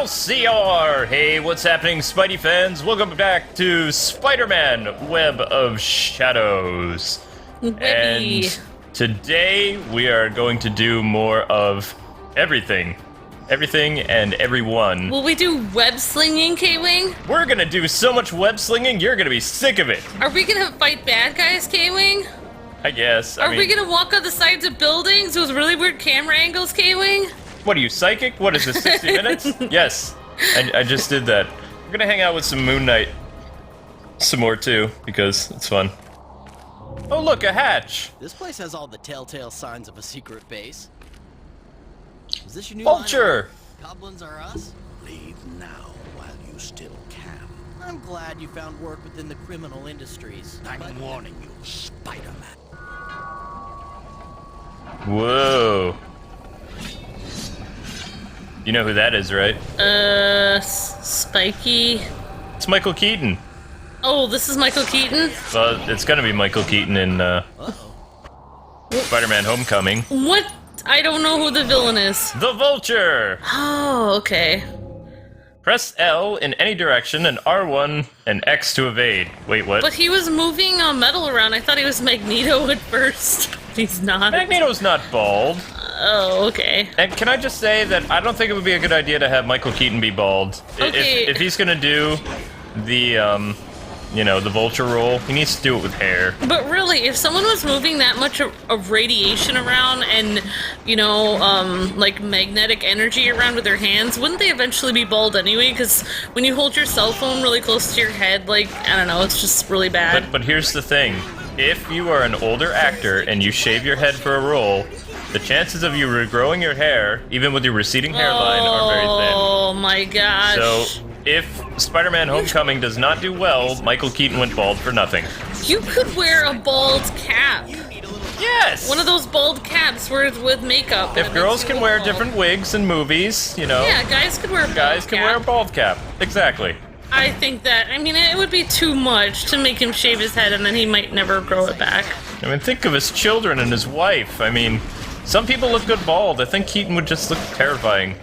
Excelsior! Hey, what's happening, Spidey fans? Welcome back to Spider-Man Web of Shadows. Webby. And today we are going to do more of everything. Everything and everyone. Will we do web slinging, K-Wing? We're gonna do so much web slinging, you're gonna be sick of it. Are we gonna fight bad guys, K-Wing? I guess. Are we gonna walk on the sides of buildings with really weird camera angles, K-Wing? What are you, psychic? What is this, 60 minutes? Yes, I just did that. We're gonna hang out with some Moon Knight some more too, because it's fun. Oh look, a hatch! This place has all the telltale signs of a secret base. Is this your new Vulture! line? Goblins are us? Leave now while you still can. I'm glad you found work within the criminal industries. I'm warning you, Spider-Man. Whoa. You know who that is, right? Spiky. It's Michael Keaton. Oh, this is Michael Keaton? Well, it's gonna be Michael Keaton in Spider-Man Homecoming. What? I don't know who the villain is. The Vulture! Oh, okay. Press L in any direction and R1 and X to evade. Wait, what? But he was moving metal around. I thought he was Magneto at first. He's not. Magneto's not bald. Oh, okay. And can I just say that I don't think it would be a good idea to have Michael Keaton be bald. Okay. If he's gonna do the, the Vulture role, he needs to do it with hair. But really, if someone was moving that much of radiation around and, like magnetic energy around with their hands, wouldn't they eventually be bald anyway? Because when you hold your cell phone really close to your head, like, I don't know, it's just really bad. But here's the thing. If you are an older actor and you shave your head for a role, the chances of you regrowing your hair, even with your receding hairline, are very thin. Oh my gosh. So, if Spider-Man Homecoming does not do well, Michael Keaton went bald for nothing. You could wear a bald cap. Yes! One of those bald caps with makeup. If girls can wear different wigs in movies, Yeah, guys could wear a bald guys can cap. wear a bald cap. Exactly. I think that, it would be too much to make him shave his head and then he might never grow it back. Think of his children and his wife. Some people look good bald. I think Keaton would just look terrifying.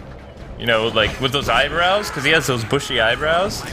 Like with those eyebrows, because he has those bushy eyebrows.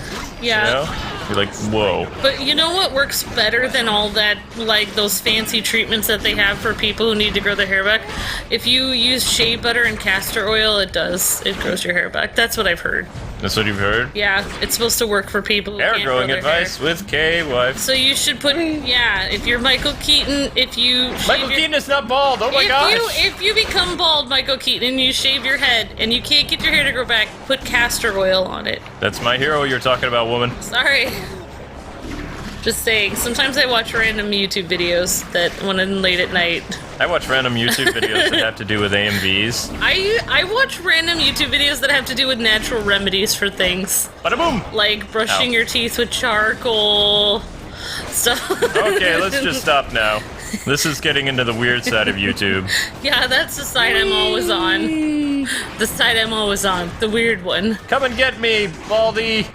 Yeah. You're like, whoa. But you know what works better than all that, like those fancy treatments that they have for people who need to grow their hair back? If you use shea butter and castor oil, it grows your hair back. That's what I've heard. That's what you've heard? Yeah, it's supposed to work for people who Hair can't growing grow their advice hair. with K-Wife. So you should put, if you're Michael Keaton, if you Michael Keaton is not bald, oh my gosh! If you become bald, Michael Keaton, and you shave your head, and you can't get your hair to grow back, put castor oil on it. That's my hero you're talking about, woman. Sorry. Just saying, sometimes I watch random YouTube videos that when I'm late at night. I watch random YouTube videos that have to do with AMVs. I watch random YouTube videos that have to do with natural remedies for things. Bada boom! Like brushing your teeth with charcoal, stuff. Okay, let's just stop now. This is getting into the weird side of YouTube. Yeah, that's the side I'm always on. The side I'm always on. The weird one. Come and get me, Baldy!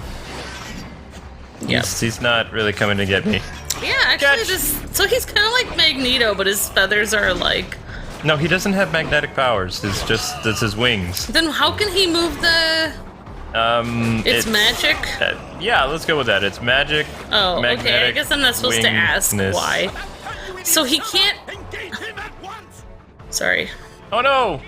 Yeah. He's not really coming to get me. Yeah, actually, Catch. so he's kind of like Magneto, but his feathers are like. No, he doesn't have magnetic powers. It's his wings. Then how can he move the? It's magic. Yeah, let's go with that. It's magic. Oh, magnetic, okay. I guess I'm not supposed to ask wingness. why. So he can't. Sorry. Oh no!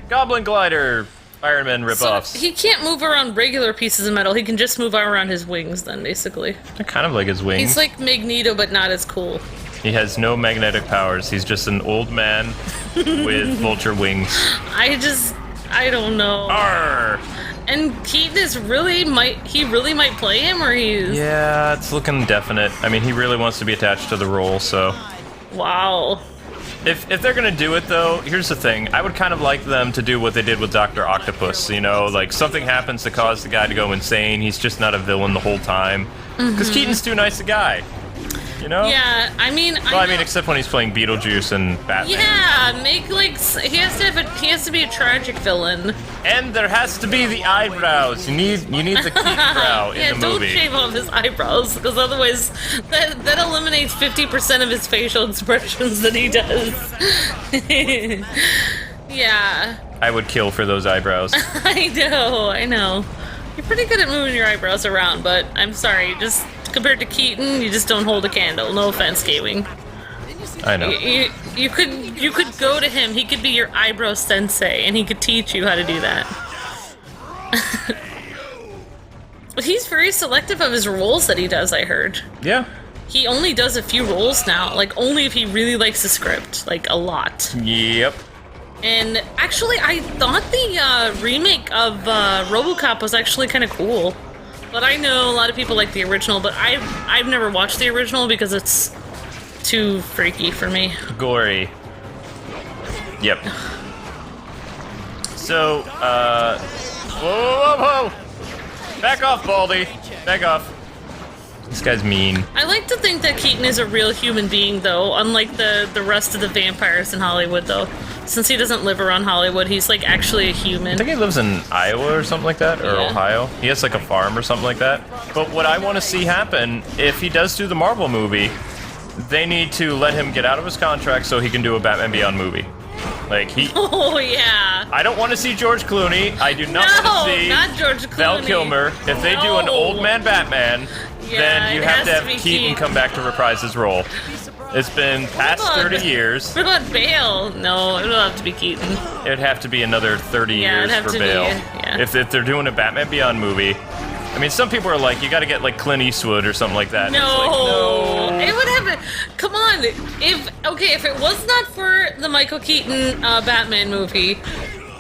Goblin glider. Iron Man ripoffs. So he can't move around regular pieces of metal. He can just move around his wings, then, basically. They're kind of like his wings. He's like Magneto, but not as cool. He has no magnetic powers. He's just an old man with vulture wings. I don't know. Arr! And Keaton really might play him, or he's... Yeah, it's looking definite. He really wants to be attached to the role, so... Wow. If they're gonna do it, though, here's the thing. I would kind of like them to do what they did with Dr. Octopus, like something happens to cause the guy to go insane. He's just not a villain the whole time. Because Keaton's too nice a guy. Yeah, except when he's playing Beetlejuice and Batman. Yeah, he has to be a tragic villain. And there has to be the eyebrows. You need the Keaton brow in the movie. Yeah, don't shave off his eyebrows, because otherwise that eliminates 50% of his facial expressions that he does. Yeah. I would kill for those eyebrows. I know. You're pretty good at moving your eyebrows around, but I'm sorry, just compared to Keaton, you just don't hold a candle. No offense, K-Wing. I know. You could go to him. He could be your eyebrow sensei, and he could teach you how to do that. But he's very selective of his roles that he does, I heard. Yeah. He only does a few roles now, like only if he really likes the script, like a lot. Yep. And actually, I thought the remake of RoboCop was actually kind of cool. But I know a lot of people like the original, but I've never watched the original because it's too freaky for me. Gory. Yep. So, whoa! Back off, Baldy! Back off. This guy's mean. I like to think that Keaton is a real human being, though, unlike the rest of the vampires in Hollywood, though. Since he doesn't live around Hollywood, he's, like, actually a human. I think he lives in Iowa or something like that, or Yeah. Ohio. He has, like, a farm or something like that. But what I want to see happen, if he does do the Marvel movie, they need to let him get out of his contract so he can do a Batman Beyond movie. Like, he... Oh, yeah. I don't want to see George Clooney. I do not No, want to see not George Clooney. Val Kilmer. If they do an No. old man Batman, Yeah, then you it have to has have to be Keaton come back to reprise his role. It's been past What about- 30 years. What about Bale? No, it'll have to be Keaton. It'd have to be another 30 Yeah, it'd years have for to be, Bale. yeah. If they're doing a Batman Beyond movie. I mean, some people are like, you gotta get like Clint Eastwood or something like that. And No. It's like, no. It would have to... Come on. If it was not for the Michael Keaton Batman movie,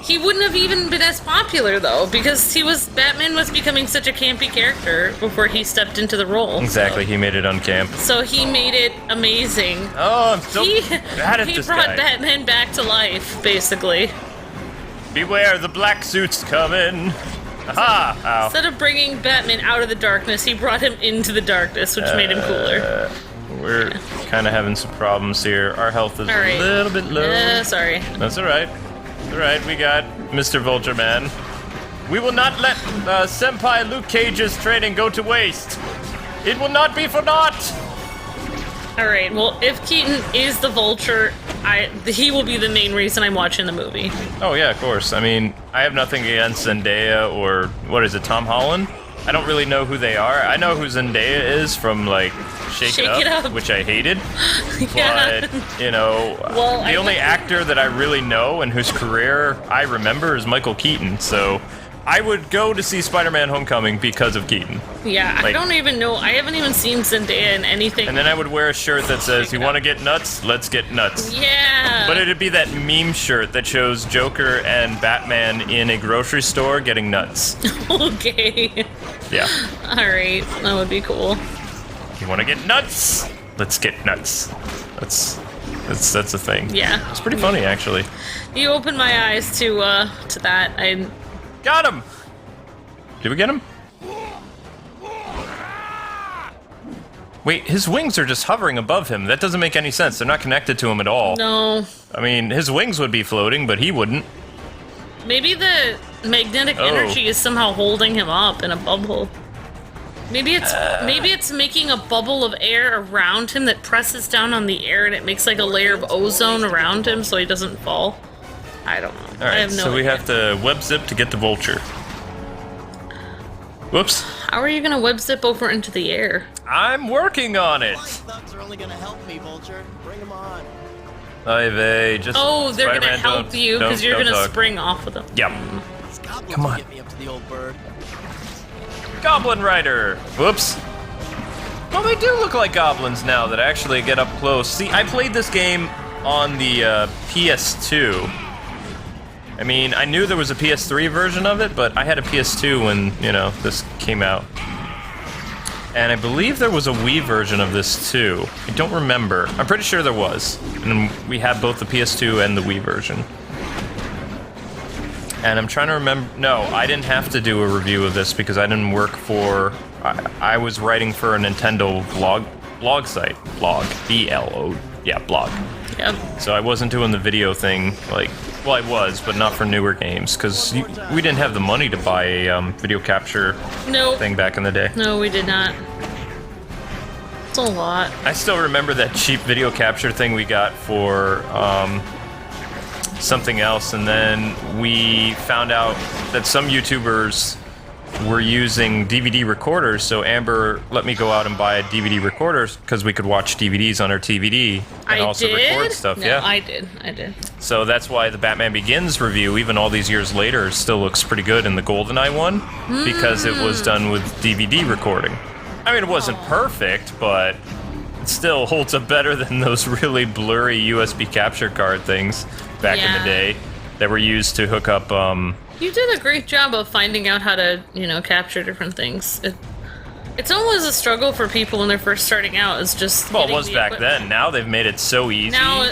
he wouldn't have even been as popular, though, because Batman was becoming such a campy character before he stepped into the role. Exactly, he made it on camp. So he made it amazing. Oh, I'm so He bad at this brought guy. Batman back to life, basically. Beware, the black suit's coming. Aha! Ow. Instead of bringing Batman out of the darkness, he brought him into the darkness, which made him cooler. We're kind of having some problems here. Our health is All right. a little bit low. Sorry. That's alright. Alright, we got Mr. Vulture Man. We will not let Senpai Luke Cage's training go to waste. It will not be for naught. Alright, well, if Keaton is the Vulture, he will be the main reason I'm watching the movie. Oh yeah, of course. I mean, I have nothing against Zendaya or, what is it, Tom Holland? I don't really know who they are. I know who Zendaya is from, like, Shake It Up, which I hated. Yeah. But, you know, Well, the only actor that I really know and whose career I remember is Michael Keaton, so I would go to see Spider-Man Homecoming because of Keaton. Yeah, I Like- don't even know. I haven't even seen Zendaya in anything. And then I would wear a shirt that says, you want to get nuts? Let's get nuts. Yeah. But it'd be that meme shirt that shows Joker and Batman in a grocery store getting nuts. Okay. Yeah. Alright, that would be cool. You want to get nuts? Let's get nuts. That's a thing. Yeah. It's pretty funny, actually. You opened my eyes to that. Got him! Did we get him? Wait, his wings are just hovering above him. That doesn't make any sense. They're not connected to him at all. No. I mean, his wings would be floating, but he wouldn't. Maybe the magnetic Oh. energy is somehow holding him up in a bubble. Maybe it's making a bubble of air around him that presses down on the air and it makes like a layer of ozone around him so he doesn't fall. I don't know. I Alright, have no so we idea. have to web zip to get the Vulture. Whoops. How are you gonna web zip over into the air? I'm working on it! My thugs are only gonna help me, Vulture. Bring them on. Oy vey, just Oh, they're gonna Spider-Man, help don't- you because you're don't gonna talk. spring off of them. Yep. These goblins Come will on. get me up to the old bird. Goblin Rider! Whoops. Well, they do look like goblins now that actually get up close. See, I played this game on the PS2. I mean, I knew there was a PS3 version of it, but I had a PS2 when, you know, this came out. And I believe there was a Wii version of this too. I don't remember. I'm pretty sure there was. And we had both the PS2 and the Wii version. And I'm trying to remember. No, I didn't have to do a review of this because I didn't work for. I was writing for a Nintendo blog site. Blog. B-L-O. Yeah, blog. Yep. So I wasn't doing the video thing. Like, well, I was, but not for newer games because we didn't have the money to buy a video capture No. thing back in the day. No, we did not. It's a lot. I still remember that cheap video capture thing we got for something else, and then we found out that some YouTubers were using DVD recorders, so Amber let me go out and buy a DVD recorder because we could watch DVDs on our TVD and also record stuff. No, yeah, I did. So that's why the Batman Begins review, even all these years later, still looks pretty good in the GoldenEye one, because it was done with DVD recording. I mean, it wasn't perfect, but it still holds up better than those really blurry USB capture card things back in the day that were used to hook up, You did a great job of finding out how to, capture different things. It's always a struggle for people when they're first starting out. It's just well, it was back then. Now they've made it so easy. Now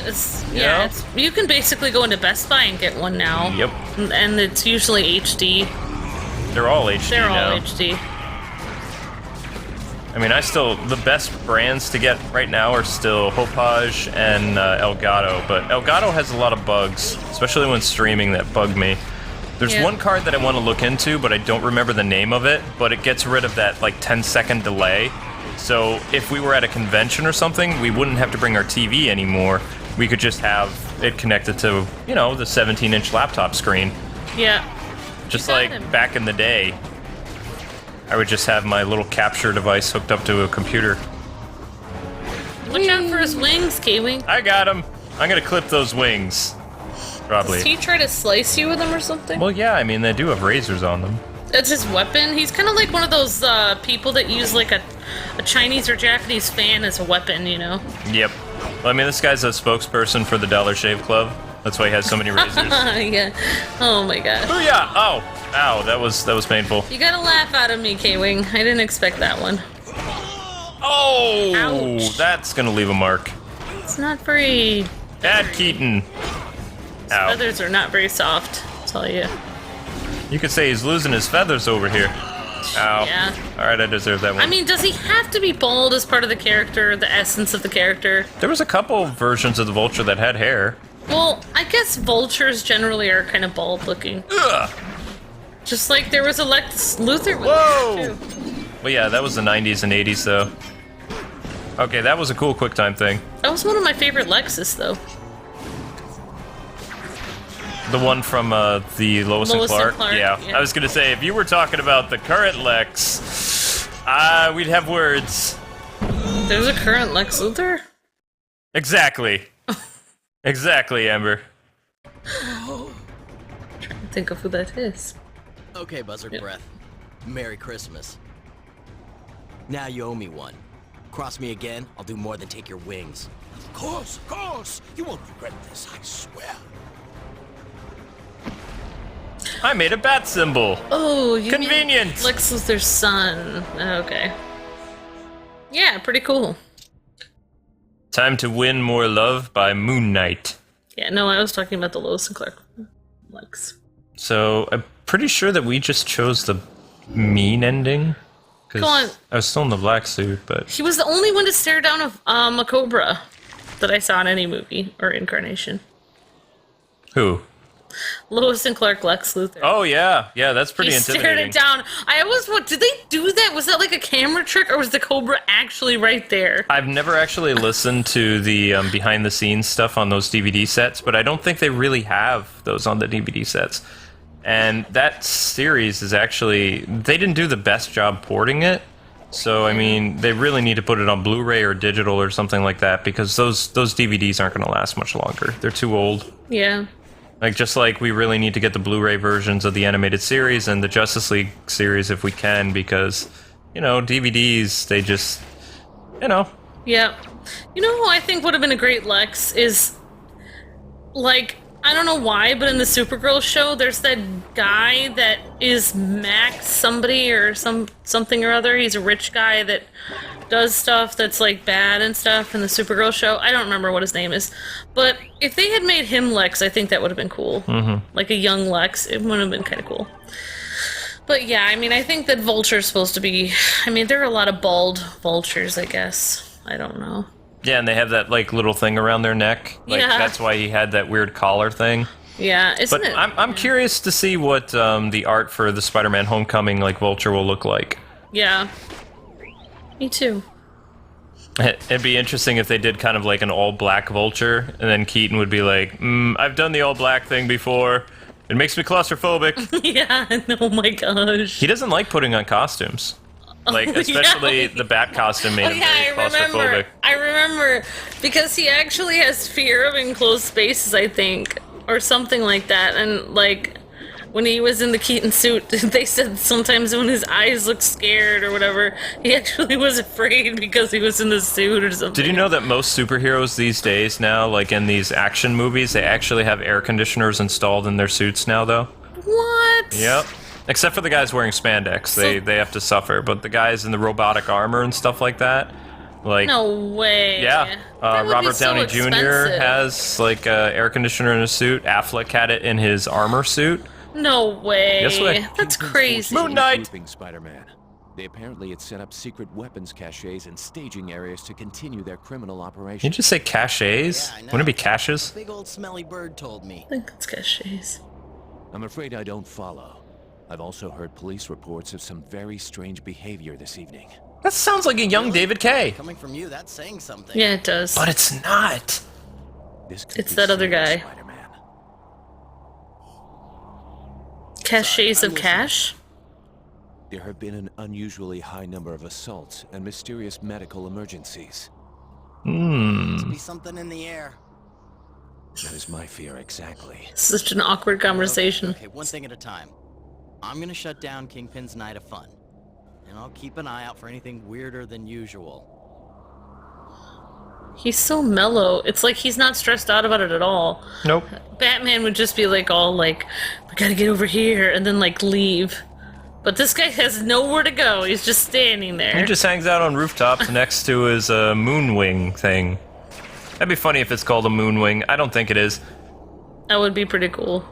you can basically go into Best Buy and get one now. Yep. And it's usually HD. They're all HD They're now. all HD. I mean, the best brands to get right now are still Hopage and Elgato, but Elgato has a lot of bugs, especially when streaming, that bug me. There's one card that I want to look into, but I don't remember the name of it, but it gets rid of that, like, 10-second delay. So if we were at a convention or something, we wouldn't have to bring our TV anymore. We could just have it connected to, the 17-inch laptop screen. Yeah. Just like back in the day. I would just have my little capture device hooked up to a computer. Watch out for his wings, K-Wing. I got him. I'm gonna clip those wings. Probably. Does he try to slice you with them or something? Well, yeah, I mean, they do have razors on them. That's his weapon. He's kind of like one of those people that use like a Chinese or Japanese fan as a weapon, Yep. Well, I mean, this guy's a spokesperson for the Dollar Shave Club. That's why he has so many razors. Yeah. Oh my god. Oh yeah. Oh. Ow. That was painful. You gotta laugh out of me, K-Wing. I didn't expect that one. Oh. Ouch. That's gonna leave a mark. It's not very... Add Keaton. Ow. Feathers are not very soft, I'll tell you. You could say he's losing his feathers over here. Ow. Yeah. Alright, I deserve that one. I mean, does he have to be bald as part of the character, the essence of the character? There was a couple versions of the Vulture that had hair. Well, I guess vultures generally are kind of bald looking. Ugh. Just like there was a Lex Luthor with Whoa! hair, too. Well, yeah, that was the 90s and 80s, though. Okay, that was a cool QuickTime thing. That was one of my favorite Lexes, though. The one from the Lois and Clark? Yeah. I was gonna say, if you were talking about the current Lex, we'd have words. There's a current Lex Luthor? Exactly. Exactly, Amber. Trying to think of who that is. Okay, Buzzard Breath. Merry Christmas. Now you owe me one. Cross me again, I'll do more than take your wings. Of course. You won't regret this, I swear. I made a bat symbol. Oh, you Convenient. mean Lex Luthor's son. Okay. Yeah, pretty cool. Time to win more love by Moon Knight. Yeah, no, I was talking about the Lois and Clark Lex. So, I'm pretty sure that we just chose the mean ending. Go on. Because I was still in the black suit, but... He was the only one to stare down a cobra that I saw in any movie or incarnation. Who? Lois and Clark Lex Luthor. Oh, yeah. Yeah, that's pretty He intimidating. stared it down. I always did they do that? Was that like a camera trick, or was the cobra actually right there? I've never actually listened to the behind-the-scenes stuff on those DVD sets, but I don't think they really have those on the DVD sets. And that series is actually... They didn't do the best job porting it. So, I mean, they really need to put it on Blu-ray or digital or something like that, because those DVDs aren't going to last much longer. They're too old. Yeah. Like, just like we really need to get the Blu-ray versions of the animated series and the Justice League series if we can, because, DVDs, they just, Yeah. You know who I think would have been a great Lex is, like, I don't know why, but in the Supergirl show, there's that guy that is Max somebody or something or other. He's a rich guy that does stuff that's, like, bad and stuff in the Supergirl show. I don't remember what his name is. But if they had made him Lex, I think that would have been cool. Mm-hmm. Like a young Lex, it would have been kind of cool. But yeah, I mean, I think that Vulture's supposed to be... I mean, there are a lot of bald vultures, I guess. I don't know. Yeah, and they have that, like, little thing around their neck. Like, Yeah. that's why he had that weird collar thing. Yeah, isn't But it? I'm curious to see what the art for the Spider-Man Homecoming, like, Vulture will look like. Yeah. Me too. It'd be interesting if they did kind of like an all-black Vulture, and then Keaton would be like, I've done the all-black thing before. It makes me claustrophobic. Yeah, oh my gosh. He doesn't like putting on costumes. Like, especially the bat costume made him very claustrophobic. I remember, because he actually has fear of enclosed spaces, I think, or something like that, and like, when he was in the Keaton suit, they said sometimes when his eyes looked scared or whatever, he actually was afraid because he was in the suit or something. Did you know that most superheroes these days now, like in these action movies, they actually have air conditioners installed in their suits now, though? What? Yep. Except for the guys wearing spandex. They have to suffer. But the guys in the robotic armor and stuff like that, like... No way. Yeah. Robert Downey Jr. has, like, air conditioner in his suit. Affleck had it in his armor suit. No way. Yes way. That's crazy. Moon Knight! Spider-Man. They apparently had set up secret weapons caches and staging areas to continue their criminal operation. Did you just say caches? Yeah, I know. Wouldn't it be caches? Big old smelly bird told me. I think it's caches. I'm afraid I don't follow. I've also heard police reports of some very strange behavior this evening. That sounds like a young David Kaye. Coming from you, that's saying something. Yeah, it does. But it's not. This could It's be that other serious, guy. Spider-Man. Caches of cash? There have been an unusually high number of assaults and mysterious medical emergencies. Must be something in the air. That is my fear exactly. Such an awkward conversation. Okay, one thing at a time. I'm gonna shut down Kingpin's Night of Fun. And I'll keep an eye out for anything weirder than usual. He's so mellow. It's like he's not stressed out about it at all. Nope. Batman would just be like all like, we gotta get over here, and then like leave. But this guy has nowhere to go. He's just standing there. He just hangs out on rooftops next to his moonwing thing. That'd be funny if it's called a moonwing. I don't think it is. That would be pretty cool.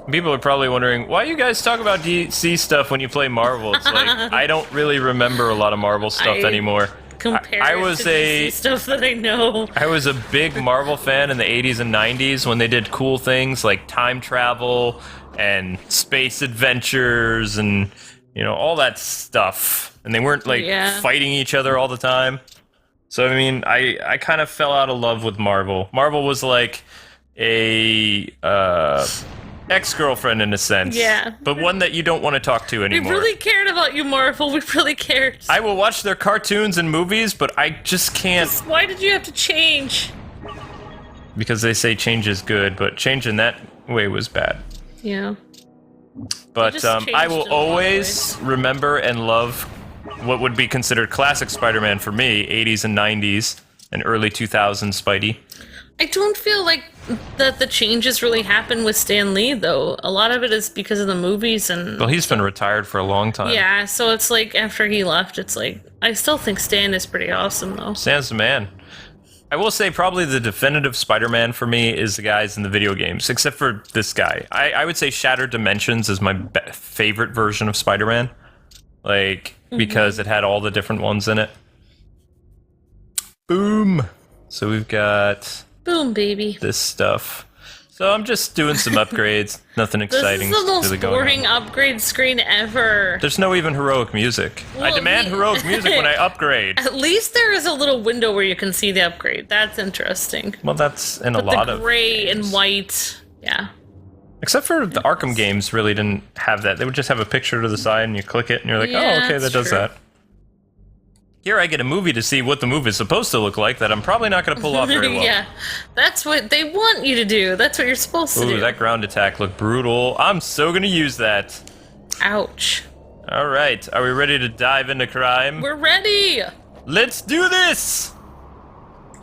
People are probably wondering, why you guys talk about DC stuff when you play Marvel? It's like, I don't really remember a lot of Marvel stuff anymore. Compare I it was to DC stuff that I know. I was a big Marvel fan in the 80s and 90s when they did cool things like time travel and space adventures and, you know, all that stuff. And they weren't, like, fighting each other all the time. So, I mean, I kind of fell out of love with Marvel. Marvel was like a ex-girlfriend in a sense. Yeah. But one that you don't want to talk to anymore. We really cared about you, Marvel. We really cared. I will watch their cartoons and movies, but I just can't. Why did you have to change? Because they say change is good, but change in that way was bad. Yeah. But I will always remember and love what would be considered classic Spider-Man for me, 80s and 90s and early 2000s Spidey. I don't feel like that the changes really happened with Stan Lee, though. A lot of it is because of the movies and... Well, he's been retired for a long time. Yeah, so it's like, after he left, it's like... I still think Stan is pretty awesome, though. Stan's the man. I will say probably the definitive Spider-Man for me is the guys in the video games, except for this guy. I would say Shattered Dimensions is my favorite version of Spider-Man. Like, because it had all the different ones in it. Boom! So we've got... Boom, baby. This stuff. So I'm just doing some upgrades. Nothing exciting. This is the most really going boring on. upgrade screen ever. There's no even heroic music. Well, I demand heroic music when I upgrade. At least there is a little window where you can see the upgrade. That's interesting. Well, that's in But a lot the of gray games. and white, yeah. Except for the Arkham games really didn't have that. They would just have a picture to the side and you click it and you're like, Yeah, oh, okay, that that's does true. that. Here I get a movie to see what the movie is supposed to look like that I'm probably not going to pull off very well. Yeah, that's what they want you to do. That's what you're supposed to Ooh, do. that ground attack looked brutal. I'm so going to use that. Ouch. All right, are we ready to dive into crime? We're ready! Let's do this!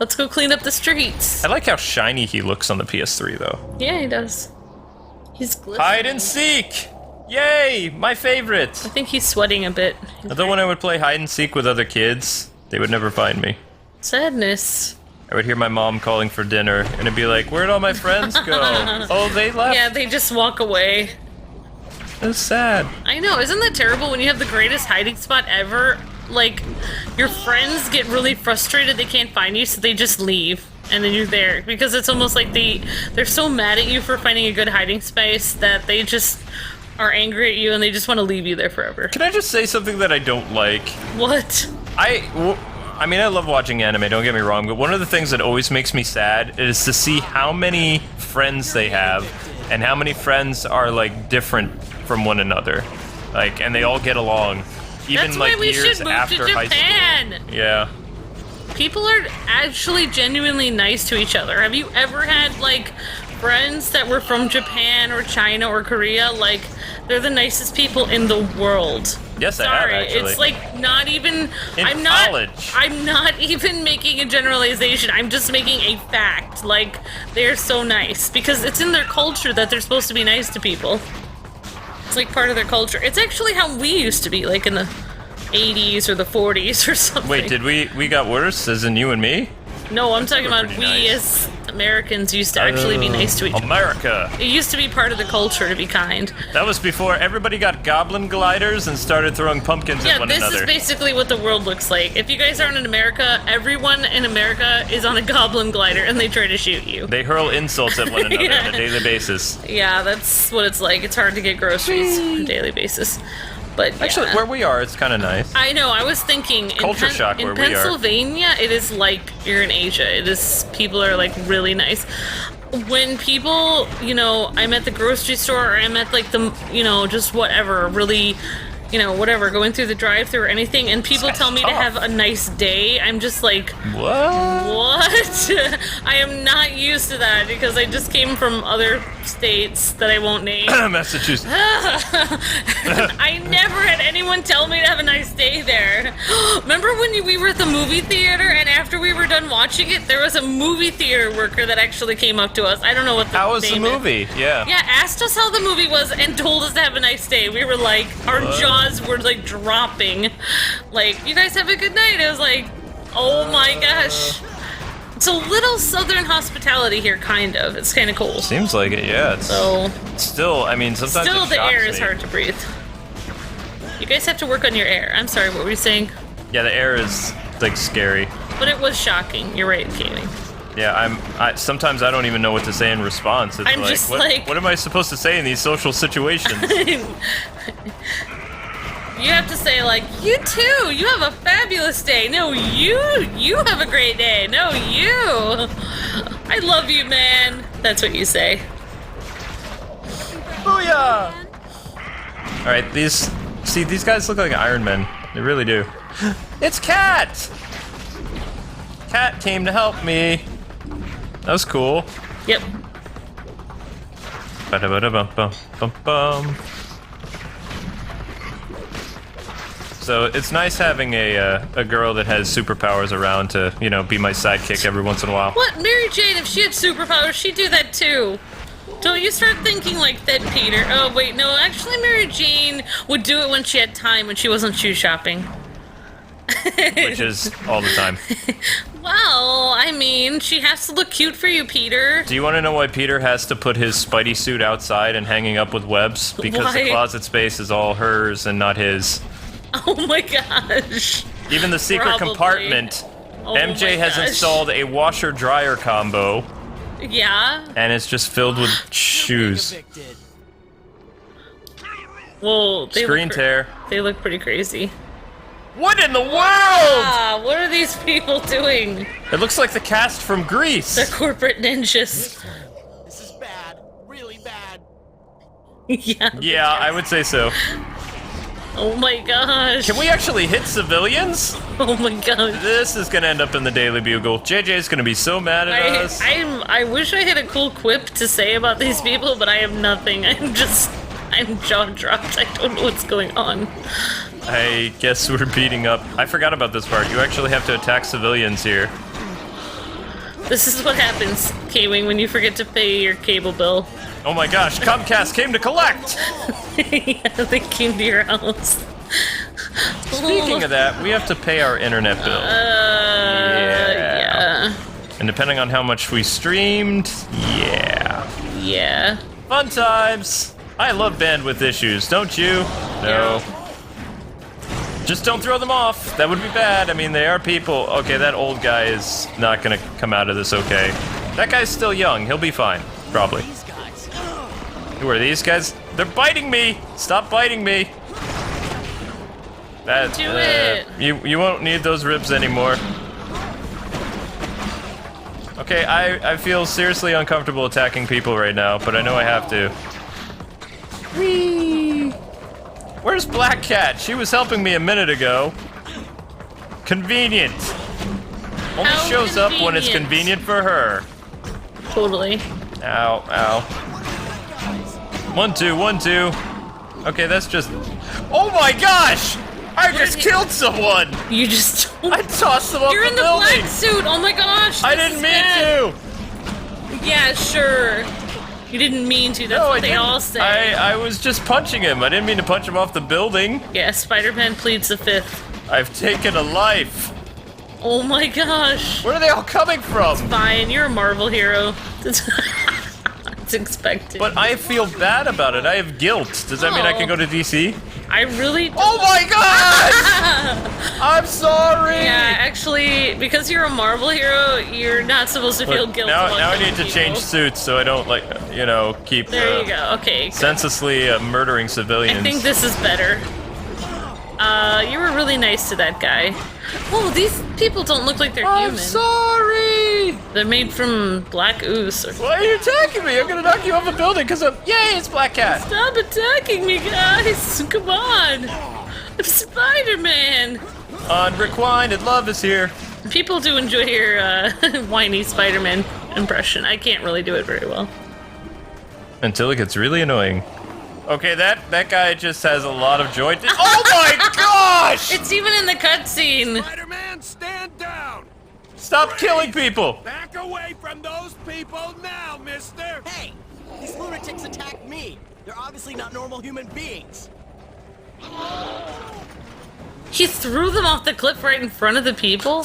Let's go clean up the streets. I like how shiny he looks on the PS3, though. Yeah, he does. He's glistening. Hide and seek! Yay! My favorite! I think he's sweating a bit. Although when I would play hide and seek with other kids, they would never find me. Sadness. I would hear my mom calling for dinner, and it'd be like, where'd all my friends go? Oh, they left? Yeah, they just walk away. That's sad. I know, isn't that terrible when you have the greatest hiding spot ever? Like, your friends get really frustrated they can't find you, so they just leave. And then you're there. Because it's almost like they're so mad at you for finding a good hiding space that they just are angry at you and they just want to leave you there forever. Can I just say something that I don't like? What? I mean, I love watching anime, don't get me wrong, but one of the things that always makes me sad is to see how many friends they have and how many friends are, like, different from one another. Like, and they all get along. Even, That's like, why we years should move after to high Japan. school. Yeah. People are actually genuinely nice to each other. Have you ever had, like, friends that were from Japan or China or Korea? Like, they're the nicest people in the world. Yes, I Sorry, have, actually. it's like not even. In I'm college. not even making a generalization. I'm just making a fact. Like, they're so nice because it's in their culture that they're supposed to be nice to people. It's like part of their culture. It's actually how we used to be, like in the 80s or the 40s or something. Wait, did we got worse, as in you and me? No, I'm talking about pretty we nice. as Americans used to actually be nice to each other. America. It used to be part of the culture to be kind. That was before everybody got goblin gliders and started throwing pumpkins at Yeah, one this another. is basically what the world looks like. If you guys aren't in America, everyone in America is on a goblin glider and they try to shoot you. They hurl insults at one another Yeah. on a daily basis. Yeah, that's what it's like. It's hard to get groceries on a daily basis. But yeah. Actually, where we are, it's kind of nice. I know, I was thinking Culture shock in where we are. Pennsylvania, it is like you're in Asia. It is, people are like really nice. When people, you know, I'm at the grocery store or I'm at like the, you know, just whatever, really, you know, whatever, going through the drive-thru or anything, and people tell me to have a nice day, I'm just like, what? I am not used to that because I just came from other states that I won't name. Massachusetts. I never had anyone tell me to have a nice day there. Remember when we were at the movie theater and after we were done watching it, there was a movie theater worker that actually came up to us. I don't know what the How was the name is. movie? Yeah. Yeah, asked us how the movie was and told us to have a nice day. We were like, our jaws were like dropping. Like, you guys have a good night. I was like, oh my gosh. It's a little southern hospitality here, kind of. It's kind of cool. Seems like it, yeah. It's So, still, I mean, sometimes still it the shocks air is me. hard to breathe. You guys have to work on your air. I'm sorry, what were you saying? Yeah, the air is, like, scary. But it was shocking. You're right, Katie. Yeah, sometimes I don't even know what to say in response. It's I'm like, just what, like- what am I supposed to say in these social situations? You have to say, like, you too, you have a fabulous day. No, you have a great day. No, you. I love you, man. That's what you say. Booyah! Alright, these guys look like Iron Men. They really do. It's Cat! Cat came to help me. That was cool. Yep. Ba-da-ba-da-bum-bum-bum-bum. So it's nice having a girl that has superpowers around to, you know, be my sidekick every once in a while. What? Mary Jane, if she had superpowers, she'd do that too. Don't you start thinking like that, Peter. Oh, wait, no, actually Mary Jane would do it when she had time, when she wasn't shoe shopping. Which is all the time. Well, I mean, she has to look cute for you, Peter. Do you want to know why Peter has to put his Spidey suit outside and hanging up with webs? Because Why? the closet space is all hers and not his. Oh my gosh. Even the secret Probably. compartment, Oh MJ my has gosh. installed a washer-dryer combo, Yeah? and it's just filled with shoes. Evicted. Whoa, they Screen look, tear. They look pretty crazy. What in the world? Ah, what are these people doing? It looks like the cast from Grease. They're corporate ninjas. This is bad. Really bad. Yeah. Yeah, I would say so. Oh my gosh. Can we actually hit civilians? Oh my gosh. This is gonna end up in the Daily Bugle. JJ's gonna be so mad at us. I wish I had a cool quip to say about these people, but I have nothing. I'm jaw dropped. I don't know what's going on. I guess we're beating up. I forgot about this part. You actually have to attack civilians here. This is what happens, Kwing, when you forget to pay your cable bill. Oh my gosh, Comcast came to collect! Yeah, they came to your house. Speaking of that, we have to pay our internet bill. Yeah. And depending on how much we streamed, Yeah. Fun times! I love bandwidth issues, don't you? No. Just don't throw them off. That would be bad. I mean, they are people. Okay, that old guy is not gonna come out of this okay. That guy's still young. He'll be fine. Probably. These guys. Who are these guys? They're biting me! Stop biting me! That, Do it. You won't need those ribs anymore. Okay, I feel seriously uncomfortable attacking people right now, but I know I have to. Whee! Where's Black Cat? She was helping me a minute ago. Convenient. Only How shows up when it's convenient. convenient for her. Totally. Ow, ow. 1, 2, 1, 2. Okay, that's just... Oh my gosh! I just killed someone! You just... I tossed them off You're the in the building! black suit! Oh my gosh! I this didn't is mean bad. to! Yeah, sure. You didn't mean to. That's No, what I they didn't. all say. I was just punching him. I didn't mean to punch him off the building. Yeah, Spider-Man pleads the fifth. I've taken a life. Oh my gosh. Where are they all coming from? Fine, you're a Marvel hero. It's expected. But I feel bad about it. I have guilt. Does that mean I can go to DC? I really... Oh my god! I'm sorry! Yeah, actually, because you're a Marvel hero, you're not supposed to feel Look, guilty. now about I need killing to change people. suits so I don't, like, you know, keep There you go. Okay. Good. senselessly murdering civilians. I think this is better. You were really nice to that guy. Oh, these people don't look like they're I'm human. sorry! They're made from black ooze. Or... Why are you attacking me? I'm gonna knock you off a building because of... Yay, it's Black Cat! Stop attacking me, guys! Come on! I'm Spider-Man! On Requined, Love is here. People do enjoy your whiny Spider-Man impression. I can't really do it very well. Until it gets really annoying. Okay, that guy just has a lot of joy. Oh my gosh! It's even in the cutscene. Spider-Man, stand down! Stop killing people! Back away from those people now, mister! Hey! These lunatics attacked me! They're obviously not normal human beings! He threw them off the cliff right in front of the people.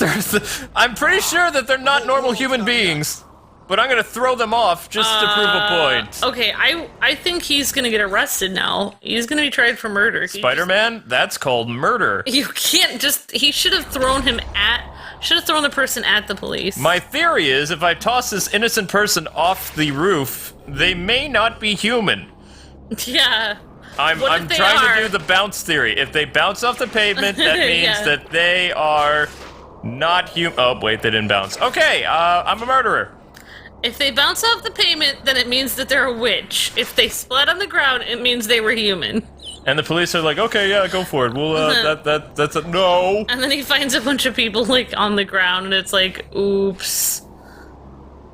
I'm pretty sure that they're not normal human beings, but I'm gonna throw them off just to prove a point. Okay, I think he's gonna get arrested now. He's gonna be tried for murder. He Spider-Man, that's called murder. You can't just. He should have thrown him at. Should have thrown the person at the police. My theory is if I toss this innocent person off the roof, they may not be human. Yeah. I'm What if they trying are? to do the bounce theory. If they bounce off the pavement, that means Yeah. that they are not human. Oh, wait, they didn't bounce. Okay, I'm a murderer. If they bounce off the pavement, then it means that they're a witch. If they splat on the ground, it means they were human. And the police are like, okay, yeah, go for it. Well, that's a no. And then he finds a bunch of people like on the ground, and it's like, oops.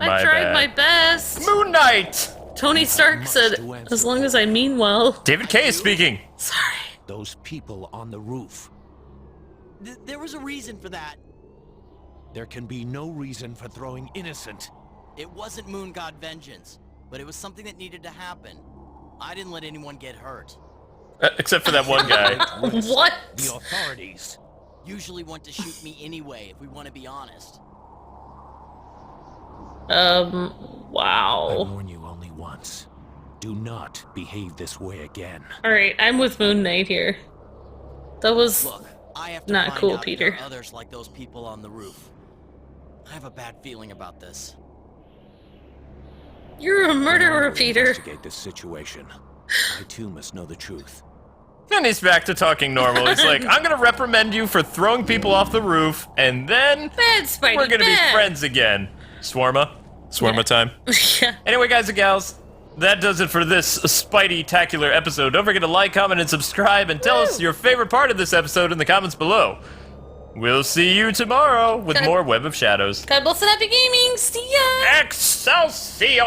I My tried bad. my best. Moon Knight. Tony Stark said, to answer as long as I mean well. David K is speaking. Sorry. Those people on the roof. There was a reason for that. There can be no reason for throwing innocent. It wasn't Moon God vengeance, but it was something that needed to happen. I didn't let anyone get hurt. Except for that one guy. What? The authorities. Usually want to shoot me anyway, if we want to be honest. I Wow. warn you only once. Do not behave this way again. Alright, I'm with Moon Knight here. That was... Look, I have to Not find cool, out if Peter. there are others like those people on the roof. I have a bad feeling about this. You're a murderer, I will Peter. investigate this situation. I too must know the truth. Then he's back to talking normal. He's like, I'm gonna reprimand you for throwing people off the roof, and then Bad, Spidey, we're gonna be bad. friends again. Swarma Yeah. time. Yeah. Anyway, guys and gals, that does it for this Spidey-tacular episode. Don't forget to like, comment, and subscribe, and tell us your favorite part of this episode in the comments below. We'll see you tomorrow with God- more Web of Shadows. God bless and happy gaming. See ya. Excelsior!